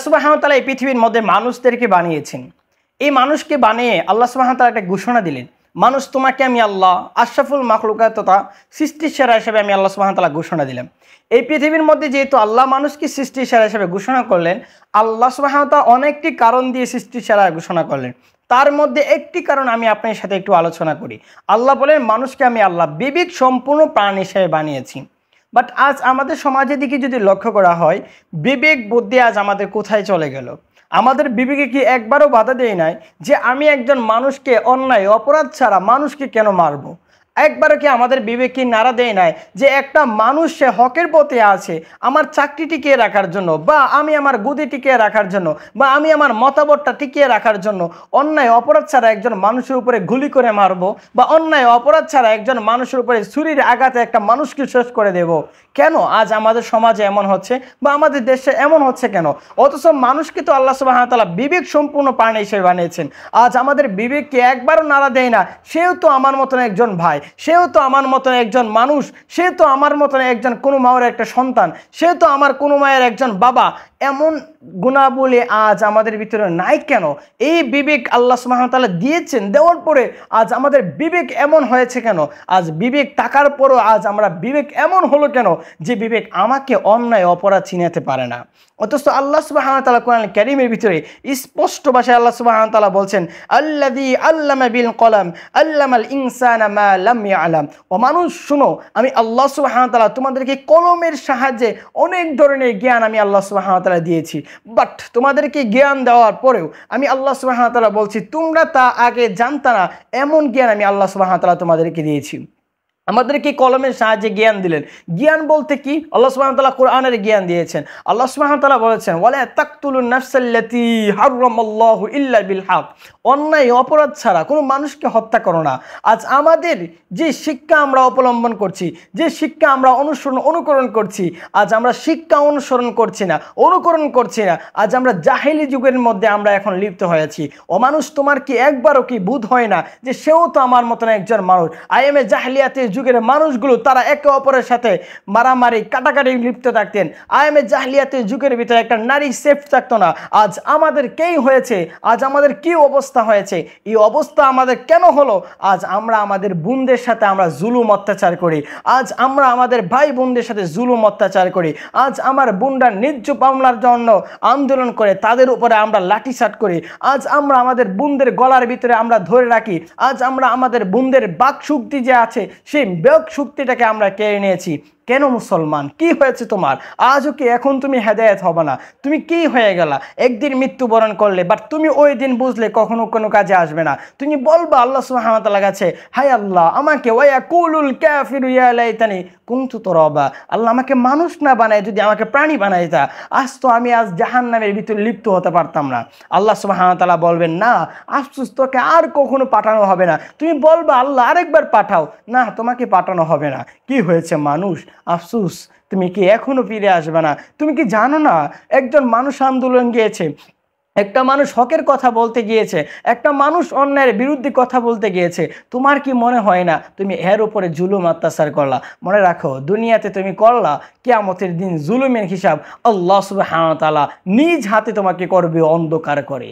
সুবহানাহু ওয়া তাআলা এই পৃথিবীর মধ্যে মানুষদেরকে বানিয়েছেন। এই মানুষকে বানিয়ে আল্লাহ সুবহানাহু ওয়া তাআলা একটা ঘোষণা দিলেন, মানুষ তোমাকে আমি আল্লাহ আশরাফুল মাখলুকাত তথা সৃষ্টির সেরা হিসেবে আমি আল্লাহ সুবহানাহু ওয়া তাআলা ঘোষণা দিলাম। এই পৃথিবীর মধ্যে যেহেতু আল্লাহ মানুষকে সৃষ্টির সেরা হিসেবে ঘোষণা করলেন, আল্লাহ সুবহানাহু ওয়া তাআলা অনেকটি কারণ দিয়ে সৃষ্টির সেরা ঘোষণা করলেন। তার মধ্যে একটি কারণ আমি আপনার সাথে একটু আলোচনা করি। আল্লাহ বলেন মানুষকে আমি আল্লাহ বিবেক সম্পূর্ণ প্রাণ হিসেবে বানিয়েছি। বাট আজ আমাদের সমাজের দিকে যদি লক্ষ্য করা হয়, বিবেক বুদ্ধি আজ আমাদের কোথায় চলে গেল? আমাদের বিবেকে কি একবারও বাধা দেয় নাই যে আমি একজন মানুষকে অন্যায় অপরাধ ছাড়া মানুষকে কেন মারবো? একবারও কি আমাদের বিবেক কি নাড়া দেয় নাই যে একটা মানুষ সে হকের পথে আছে আমার চাকরি টিকিয়ে রাখার জন্য, বা আমি আমার গদি টিকিয়ে রাখার জন্য, বা আমি আমার মতামতটা টিকিয়ে রাখার জন্য অন্যায় অপরাধ ছাড়া একজন মানুষের উপরে গুলি করে মারবো, বা অন্যায় অপরাধ ছাড়া একজন মানুষের উপরে ছুরির আঘাতে একটা মানুষকে শেষ করে দেব? কেন আজ আমাদের সমাজে এমন হচ্ছে বা আমাদের দেশে এমন হচ্ছে কেন? অথচ মানুষকে তো আল্লাহ সুবহানাহু ওয়া তাআলা বিবেক সম্পূর্ণ প্রাণী হিসেবে বানিয়েছেন। আজ আমাদের বিবেককে একবারও নাড়া দেয় না সেও তো আমার মতন একজন ভাই, সেও তো আমার মতন একজন মানুষ, সে তো আমার মতন একজন কোনো মায়ের একটা সন্তান, সে তো আমার কোনো মায়ের একজন বাবা। এমন গুণাবলী আজ আমাদের ভিতরে নাই কেন? এই বিবেক আল্লাহ সুবহানাহু ওয়া তাআলা দিয়েছেন, দেওয়ার পরে আজ আমাদের বিবেক এমন হয়েছে কেন? আজ বিবেক থাকার পরও আজ আমরা বিবেক এমন হলো কেন যে বিবেক আমাকে অন্যায় অপরাধ চিনাতে পারে না? অথচ আল্লাহ সুবহানাহু ওয়া তাআলা কোরআন কারীমের ভিতরে স্পষ্ট ভাষায় আল্লাহ সুবহানাহু ওয়া তাআলা বলছেন, আল্লাযী আল্লামা বিল কলম আল্লামাল ইনসানা মা লাম ইয়ালাম। ও মানুষ শুনো, আমি আল্লাহ সুবহানাহু ওয়া তাআলা তোমাদেরকে কলমের সাহায্যে অনেক ধরনের জ্ঞান আমি আল্লাহ সুবহানাহু ওয়া তাআলা দিয়েছি। বাট তোমাদেরকে জ্ঞান দেওয়ার পরেও আমি আল্লাহ সুবহানাহু ওয়া তাআলা বলছি তোমরা তা আগে জানতা না, এমন জ্ঞান আমি আল্লাহ সুবহানাহু ওয়া তাআলা তোমাদেরকে দিয়েছি। আমাদেরকে কলমের সাহায্যে জ্ঞান দিলেন। জ্ঞান বলতে কি? আল্লাহ সুবহানাহু ওয়া তাআলা কোরআনের জ্ঞান দিয়েছেন। আল্লাহ সুবহানাহু ওয়া তাআলা বলেছেন, ওয়ালা তাকতুলুন নাফসাল্লাতী হারামাল্লাহু ইল্লা বিল হক। অন্যায় অপরাধ ছাড়া কোনো মানুষকে হত্যা করো না। আজ আমাদের যে শিক্ষা আমরা অবলম্বন করছি, যে শিক্ষা আমরা অনুকরণ করছি, আজ আমরা শিক্ষা অনুসরণ করছি না, অনুকরণ করছি না। আজ আমরা জাহেলি যুগের মধ্যে আমরা এখন লিপ্ত হয়েছি। ও মানুষ, তোমার কি একবারও কি বোধ হয় না যে সেও তো আমার মতন একজন মানুষ? আইএমএ জাহেলিয়াতের যুগের মানুষগুলো তারা একে অপরের সাথে মারামারি কাটাকাটি লিপ্ত থাকতেন। আইএমএ জাহেলিয়াতের যুগের ভিতরে একটা নারী সেফ থাকতো না। আজ আমাদের কেই হয়েছে? আজ আমাদের কি অবস্থা হয়েছে? এই অবস্থা আমাদের কেন হলো? আজ আমরা আমাদের বোনদের সাথে আমরা জুলুম অত্যাচার করি। আজ আমরা আমাদের ভাই বোনদের সাথে জুলুম অত্যাচার করি। আজ আমার বোনরা ন্যায্য পাওনার জন্য আন্দোলন করে তাদের উপরে আমরা লাঠিচার্জ করি। আজ আমরা আমাদের বোনদের গলার ভিতরে আমরা ধরে রাখি। আজ আমরা আমাদের বোনদের বাক শক্তি যে আছে সেই বাক শক্তিটাকে আমরা কেড়ে নিয়েছি। কেন মুসলমান, কি হয়েছে তোমার? আজও কি এখন তুমি হেদায়েত হবে না? তুমি কি হয়ে গেলা? একদিন মৃত্যুবরণ করলে, বাট তুমি ওই দিন বুঝলে কখনো কোনো কাজে আসবে না। তুমি বলবা আল্লাহ সুবহানাহু ওয়া তাআলার কাছে, হায় আল্লাহ আমাকে ওয়ায়াকুলুল কাফিরু ইয়া লাইতানি কুনতু তুরাবা। আল্লাহ আমাকে মানুষ না বানায় যদি আমাকে প্রাণী বানাইতা, আমি আজ জাহান্নামের ভিতরে লিপ্ত হতে পারতাম না। আল্লাহ সুবহানাহু ওয়া তাআলা বলবেন, না আফসোস, তোকে আর কখনো পাঠানো হবে না। তুমি বলবা আল্লাহ আরেকবার পাঠাও, না তোমাকে পাঠানো হবে না। কি হয়েছে মানুষ? আফসোস, তুমি কি এখনো ফিরে আসবে না? তুমি কি জানো না একজন মানুষ আন্দোলন গিয়েছে, একটা মানুষ হকের কথা বলতে গিয়েছে, একটা মানুষ অন্যায়ের বিরুদ্ধে কথা বলতে গিয়েছে। তোমার কি মনে হয় না তুমি এর উপরে জুলুম অত্যাচার করলা? মনে রাখো, দুনিয়াতে তুমি করলা, কিয়ামতের দিন জুলুমের হিসাব আল্লাহ সুবহানাহু ওয়া তাআলা নিজ হাতে তোমাকে করবে অন্ধকার করে।